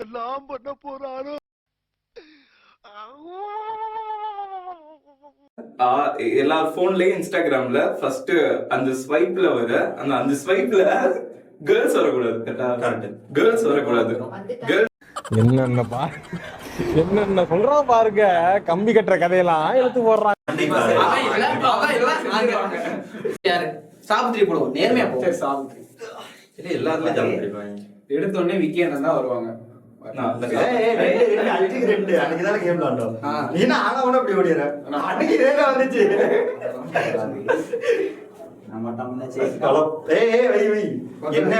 என்னெல்லாம் பண்ண போறாரோ. எல்லா போன்லயும் இன்ஸ்டாகிராம்ல ஃபர்ஸ்ட் அந்த ஸ்வைப்ல வர அந்த ஸ்வைப்ல கேர்ள்ஸ் வரக்கூடாது. கேர்ள்ஸ் வரக்கூடாது. என்னென்ன சொல்றான் பாருங்க. கம்பி கட்டுற கதையெல்லாம் எடுத்து போடுறாங்க. சாவித்திரி போடுவோம். நேர்மையா போவோம். சாவித்திரி எல்லாருமே எடுத்த உடனே விக்கி அண்ணன் தான் வருவாங்க. என்ன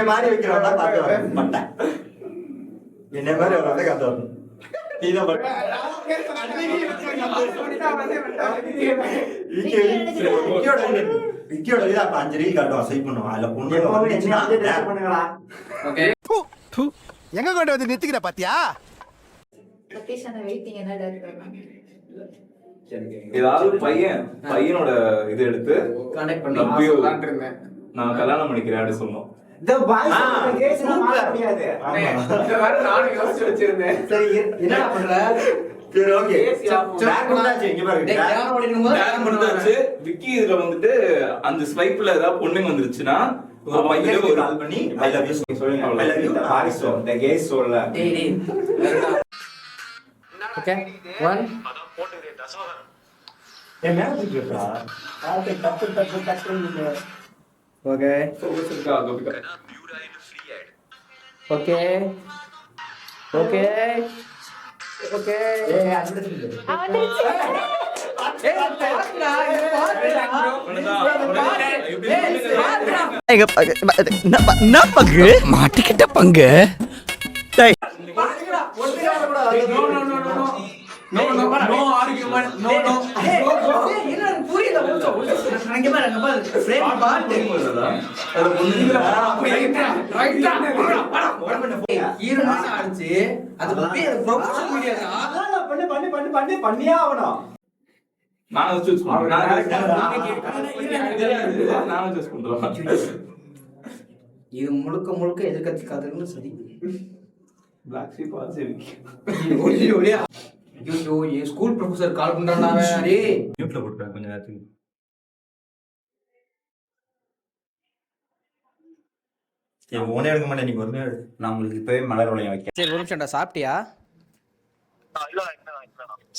மாதிரி வைக்கிறோம் என்ன மாதிரி வராத காத்து விக்கியோட அஞ்சு ரூபாய் காட்டும் சை பண்ணுவோம். அதுல பொண்ணு எங்க கொண்டு வந்து நிறுத்திக்கிற பாத்தியா? ஏதாவது பையனோட இது எடுத்து நான் கல்யாணம் பண்ணிக்கிறேன் அப்படி சொன்னோம். விக்கி இதுல வந்துட்டு அந்த ஸ்வைப்ல ஏதாவது பொண்ணுங்க வந்துருச்சுன்னா கால் பண்ணி ஐ லவ் யூ சொல்லுங்க. ஐ லவ் யூ ஆரிசோ தி கேஸ் சொல்ல. ஓகே 1 போட்டுறே தசோதரன் என்ன சொல்றா ஆல்டே டப்பு ஓகே ஃபோக்கஸ் இருக்கா கோபிகா ஓகே ஓகே ஓகே மாட்டிக்கிட்ட பங்கு. No argument. No. புரியல. அங்க பாரு ஃப்ரேம் பாட்டு. ஈரமான ஆச்சு. அது ப்ரொமோஷன் வீடியோடா. பண்ணியே ஆவணும். நான் சூஸ் பண்றேன். இது முழுக்க எதிர்கட்சி காதுன்னு சரி. பிளாக் ஷீப் ஆச்சு. ஐயோ என் ஸ்கூல் ப்ரொஃபசர் கால் பண்றானே. டேய் மியூட்ல போட்டுறேன் கொஞ்ச நேரத்துக்கு. ஓனே எடுக்க மாட்டேன். நீங்க ஒரு நான் உங்களுக்கு இப்பவே மலர் வளையம் வைக்க. சரி ஒரு நிமிஷம்டா. சாப்பிட்டியா?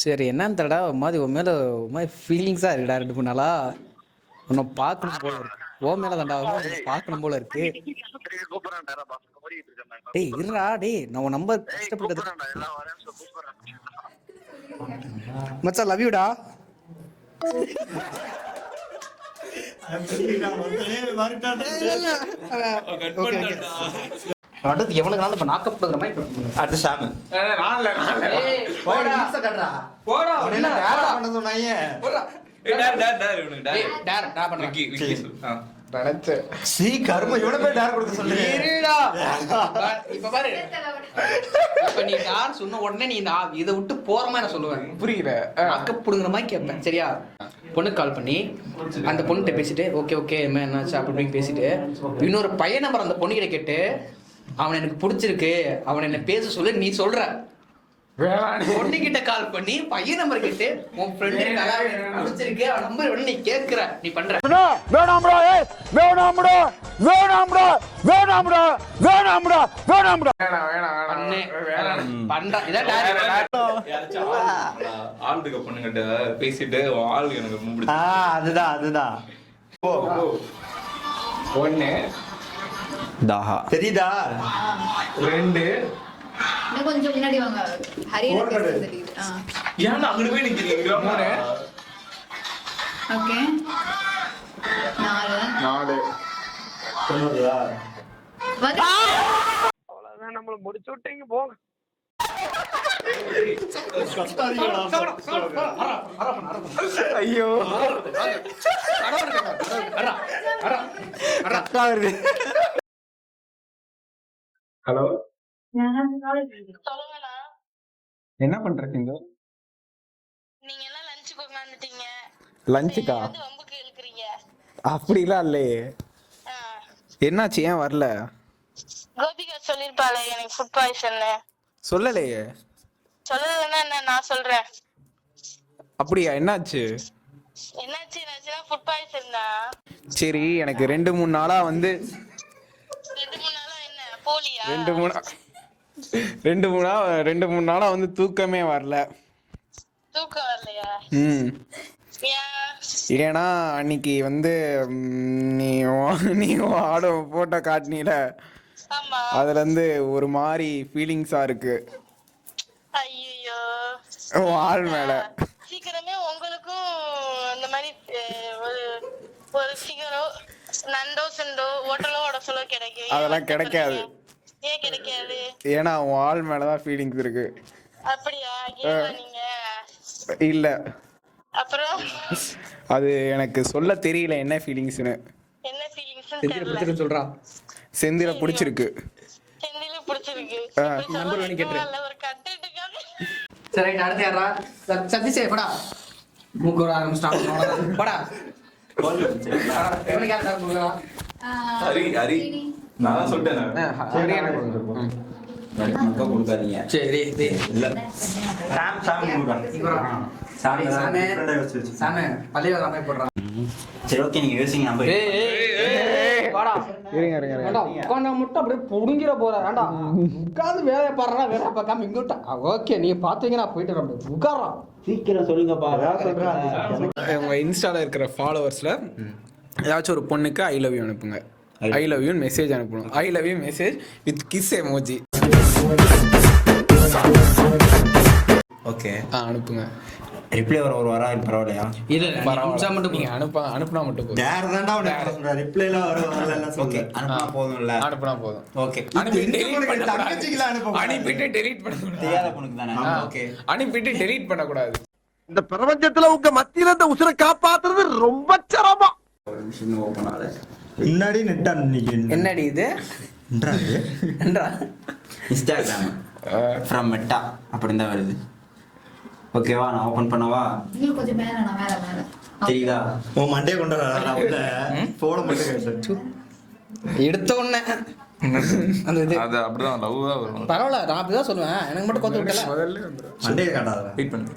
சரி என்னன்னு தெரியடா ஒரு மாதிரி உன் மேல ஒரு மாதிரி ஃபீலிங்ஸா இருக்குடா. 2 3 நாளா உன்னை பார்க்கணும் போல இருக்கு. ஓ மேல தான்டா பார்க்கணும் போல இருக்கு. டேய் இருடா டேய் நான் உன் நம்பர் கஷ்டப்பட்டது மச்சான் லவ் யூடா. அடுத்து எவனுக்கு நாள் இப்ப நாக்கப் பண்ற மாதிரி அடுத்து சாமு போடா கட்டறா போடா என்ன பண்ண சொன்னாயே போடா டேர் பண்ற விக்கி பணத்து சீ கர்ம இவன போய் டேர் கொடுக்க சொல்லு. இருடா இப்ப பாரு. இப்ப நீ டார் சொன்ன உடனே நீ இத விட்டு போறமா நான் சொல்லுவேன். புரியல. நாக்கப் புடுங்கற மாதிரி கேட்பேன். சரியா? பொண்ணுக்கு கால் பண்ணி அந்த பொண்ணுகிட்ட பேசிட்டு ஓகே என்னாச்சு அப்படின்னு பேசிட்டு இன்னொரு பையன் நம்பர் அந்த பொண்ணுகிட்ட கேட்டு அவன் எனக்கு பிடிச்சிருக்கு அவன் என்ன பேச சொல்லு நீ சொல்ற. பொண்ணுகிட்ட கால் பண்ணி பையன் நம்பர் கேட்டு உன் ஃப்ரெண்ட் பிடிச்சிருக்கு அவன் நம்பர் வேணும் நீ கேட்கிற நீ பண்ற. ஆளுக்கு பொண்ணுகிட்ட பேசிட்டு ஆளு எனக்கு ரொம்ப அதுதான் போ 1 தாஹா தெரியுதா 2 கொஞ்சம் முன்னாடி வாங்க. ஹரியானா தெரியுது. ஏன் அங்க போய் நிக்கிறீங்க? 3 ஓகே 4 சொன்னதா அவ்வளவுதான் நம்மள முடிச்சு விட்டீங்க போங்க. ஐயோ ஹலோ சொல்லுங்கண்ணா. என்ன பண்றீங்க? நீங்க எல்லாம் லஞ்சுக்கு உட்காந்துட்டீங்க. லஞ்சுக்கா? வம்புக்கு இழுக்கிறீங்க. அப்படிலாம் இல்லையே. என்னாச்சு ஏன் வரல? கோபிகா சொல்லிருப்பாளே எனக்கு ஃபுட் பாய்சன். சொல்லலையே. சொல்லலன்னா என்ன, நான் சொல்றேன். அப்படியா, என்னாச்சு? என்னாச்சுன்னா ஃபுட் பாய்சன் தான். சரி, எனக்கு 2-3 நாளா வந்து 2-3 நாளா என்ன போலியா? 2-3 நாளா வந்து தூக்கமே வரல. தூக்கம் வரலையா? ஏன்னா அன்னைக்கு வந்து நீ ஆடம் போட்டோ காட்டினீல, ஆமா. அதுல இருந்து ஒரு மாதிரி ஃபீலிங்ஸா இருக்கு ஐயோ, ஆள் மேல. சீக்கிரமே உங்களுக்கும் இந்த மாதிரி ஒரு சிகரோ நண்டோ செண்டோ ஹோட்டலோ சொல்ல கிடைக்கும். அதெல்லாம் கிடைக்காது. ஏன் கிடைக்காது? ஏன்னா உன் ஆள் மேலதான் ஃபீலிங்ஸ் இருக்கு. அப்படியா? நீங்க இல்ல, அப்புறம் அது எனக்கு சொல்ல தெரியல என்ன ஃபீலிங்ஸ்னு. என்ன ஃபீலிங்ஸ் சொல்றா. செந்தில பிடிச்சிருக்கு. செந்தில பிடிச்சிருக்கு. ஒரு கண்டென்ட்காக. சரி, அடுத்து யாரா? சதீஷே படா. மூக்குற ஆரம்பிச்சிட்டான். படா. எவனுக்கு யார் சார் கொடுக்குறா? ஹரி நான் சொல்லிட்டேன். கொடுக்காதீங்க. சரி, இல்ல சாமே பள்ளியில நாமே போடுறான். சரி, ஓகே, நீங்க யோசிங்க. நம்ம உட்காந்து மட்டும் அப்படியே புடுங்கிற போற. வேண்டா, உட்காந்து வேலையை பாடுறா, வேலை பார்க்காம இங்கிட்ட. ஓகே, நீங்க பாத்தீங்கன்னா போயிட்டு வரேன். உட்கார்றான். சீக்கிரம் சொல்லுங்கப்பா. உங்க இன்ஸ்டால இருக்கிற ஃபாலோவர்ஸ்ல ஏதாச்சும் ஒரு பொண்ணுக்கு ஐ லவ் யூ அனுப்புங்க. ஐ லவ் யூ மெசேஜ் அனுப்பணும். ஐ love you message with kiss emoji. Okay, அனுப்புங்க. ரிப்ளை ஒரு வாரம் பரவாயில்லையா? மட்டும் நீங்க அனுப்புனா மட்டும் போதும். டேர் தான்டா உனக்கு சொல்ற. ரிப்ளைல வரல. ஓகே, அனுப்புனா போதும்ல. அனுப்புனா போதும். ஓகே, அனுப்பிட்டு டெலீட் பண்ண கூடாது. தெரியாத பொண்ணுக்கு தானே. ஓகே, அனுப்பிட்டு டெலீட் பண்ண கூடாது. இந்த பிரபஞ்சத்துல உங்க மத்தியில இந்த உசுரை காப்பாத்துறது ரொம்ப சிரமம். ஒரு மிஷின் ஓபன் ஆல முன்னாடி நெட் என்னடி இது? இன்ஸ்டாகிராம் ஃப்ரம் மெட்டா அப்படின்னு தான் வருது. ஓகேவா, நான் ஓபன் பண்ணவா? இன்னும் கொஞ்சம் மேல மேல தெரியுதா? உன் மண்டே கொண்டு வர உள்ள போட மட்டும் எடுத்த உடனே அந்த இது அது அப்படிதான் லவ் தான் வரும். பரவாயில்ல, நான் அப்படிதான் சொல்லுவேன். எனக்கு மட்டும் கொத்து விட்டல. மண்டே காட்டாத. வெயிட் பண்ணு.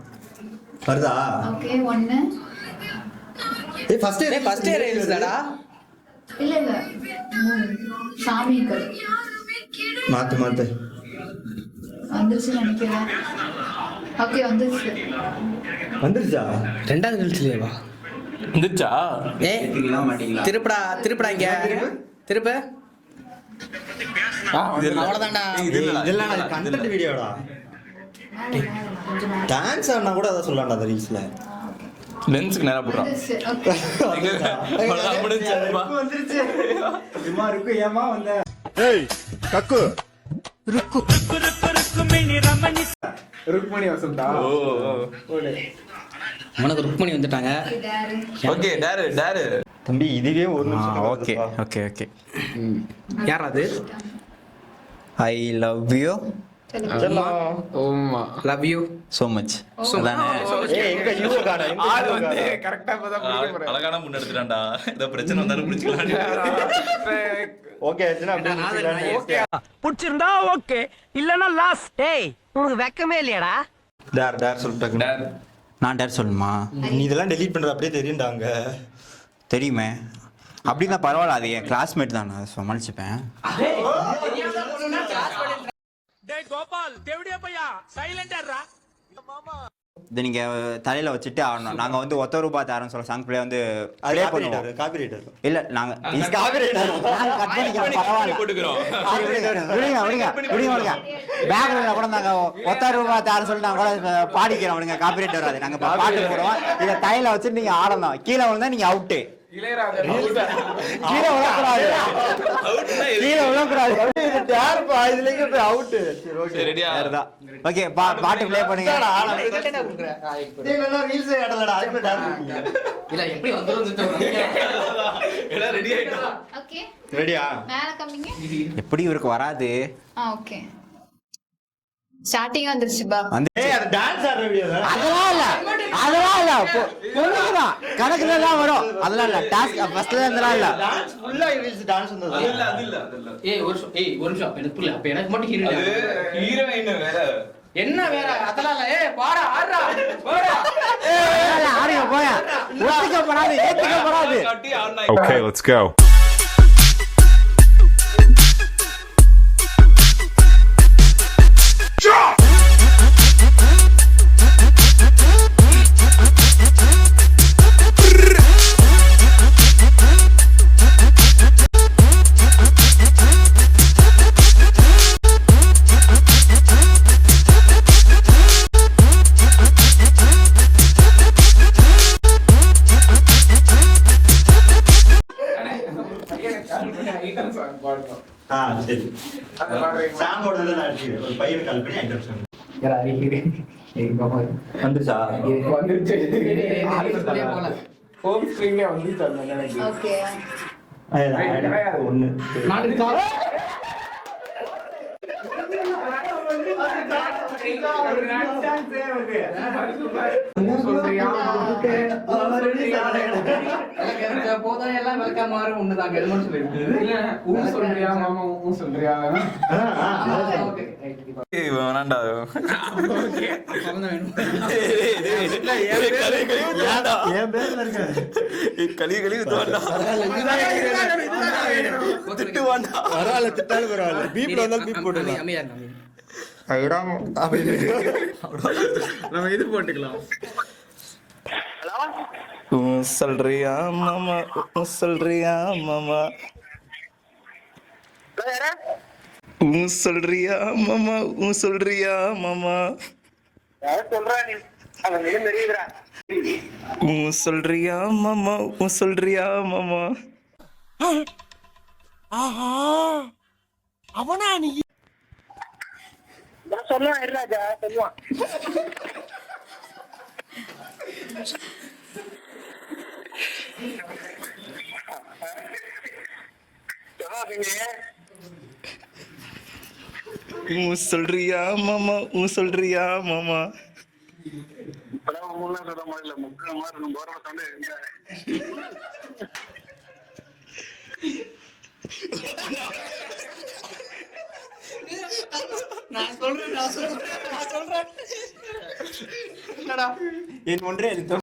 வருதா? ஓகே 1 ஃபர்ஸ்ட் இயர் ரீல்ஸ்டா? இல்ல 3 சாமிகள் மாத்து வந்துருச்சு நினைக்கிறேன். ஓகே, வந்துருச்சா? ரெண்டாவது ரீல்ஸ்லயேவா வந்துச்சா? ஏய், மாட்டீங்களா? திருப்படா இங்க. திருப்பு. அவ்வளவுதான்டா. இதெல்லாம் கண்டென்ட் வீடியோடா. டான்ஸ் ஆனா கூட அத சொல்லலாம்டா அந்த ரீல்ஸ்ல. லென்ஸ்க்கு நேரா போடுறான். வந்துருச்சு. சும்மா இருக்கு. ஏமா வந்த? ஏய் கக்கு ருக்மணி வசந்தா. உனக்கு ருக்மணி வந்துட்டாங்க. ஓகே, டாரு தம்பி இதுவே ஒரு நிமிஷம். Okay okay okay. யார் அது? ஐ லவ் யூ ஓமா, லவ் யூ so much. அதானே? ஏய், எங்க யூ காணா? ஆள் வந்து கரெக்ட்டா இப்பதான் புடிக்க போறேன். அழகான முன்னெடுத்துறான்டா. ஏதோ பிரச்சனை வந்தாலும் புடிச்சுக்கலாம். ஓகே, எத்தனை அப்படி ஓகே. புடிச்சிருந்தா ஓகே, இல்லனா லாஸ். டேய், உனக்கு வெக்கமே இல்லையாடா? டேர் சொல்லிட்டாங்க. டார் நான் டேர் சொல்லணுமா? நீ இதெல்லாம் டெலீட் பண்றது அப்படியே தெரியும்டாங்க. தெரியுமே. அப்படின்னா பரவாயில்ல, அது என் கிளாஸ்மேட் தான், நான் சமாளிச்சுப்பேன். டேய் கோபால், தேவடியா பையா, சைலண்டா. இது நீங்க தலையில வச்சுட்டு ஆடணும். நாங்க வந்து ஒத்த ரூபாய் தரேன்னு சொல்ல சாங் பிளே வந்து ப்ளே பண்ணுவோம். காப்பிரைட்டர் இல்ல, நாங்க காப்பிரைட்டர் கட் பண்ணிக்கிறோம். பரவாயில்ல, போட்டுக்கிறோம். விடுங்க. பேக்ரவுண்ட்ல கூட நாங்க ஒத்த ரூபாய் தரேன்னு சொல்லி நாங்க கூட பாடிக்கிறோம். விடுங்க, காப்பிரைட்டர் வராது. நாங்க பாட்டு போடுவோம். இத தலையில வச்சுட்டு நீங்க ஆடணும். கீழே விழுந்தா நீங்க அவுட். இளையராஜா கீழே விழக்கூடாது. கீழே விழக்கூடாது. இது யாருப்பா? இதுலங்க போய் அவுட். சரி, ஓகே, ரெடியா? ஓகே, பாட்டு ப்ளே பண்ணுங்க. இதெல்லாம் ரீல்ஸ் ஆடலடா. அதுக்கு டான்ஸ் பண்ணுங்க. இல்ல, எப்படி வந்துரும்? எல்லாம் ரெடி ஆயிட்டோம். ஓகே, ரெடியா? மேல கம்மிங்க. எப்படி இவருக்கு வராது? ஓகே. ஸ்டார்டிங் வந்துருச்சுப்பா. அதெல்லாம் இல்ல பொண்ணுக்குதான் கணக்குல தான் வரும். அதெல்லாம் இல்ல டாஸ்க் ஃபர்ஸ்ட்ல இருந்தெல்லாம் இல்ல. ஏய் ஒரு நிமிஷம் எனக்கு புரியல. அப்ப எனக்கு மட்டும் ஹீரோயின் வேற என்ன வேற அதெல்லாம் இல்ல. ஏய் பாடா ஆடுறா போடா. ஆடுங்க போயா. ஒத்துக்கப்படாது ஏத்துக்கப்படாது. Okay, let's go. வந்துச்சா? ஹோம் ஸ்கிரீன்ல வந்துச்சு அந்த நினைக்கு. ஓகே. ஒண்ணு போதா எல்லாம் வெல்கம் மாறு ஒண்ணுதான் கெல்மன் சொல்லிருக்கு. சொல்றியா மாமா சொல்றியா? வேணாண்டா நம்ம இது போட்டுக்கலாம். சொல்றியா மாமா சொல்றியா மாமா சொல்றியா மாமா சொல்றியா மாமா சொல்றியா மாமா சொல்றியா மாமா. ஆஹா அவனா நீ சொல்லுவான் ராஜா சொல்லுவான். சொல்றியா மாமா சொல்றியா மாமா. நான் சொல்றேன் என் ஒன்றே எழுத்தோ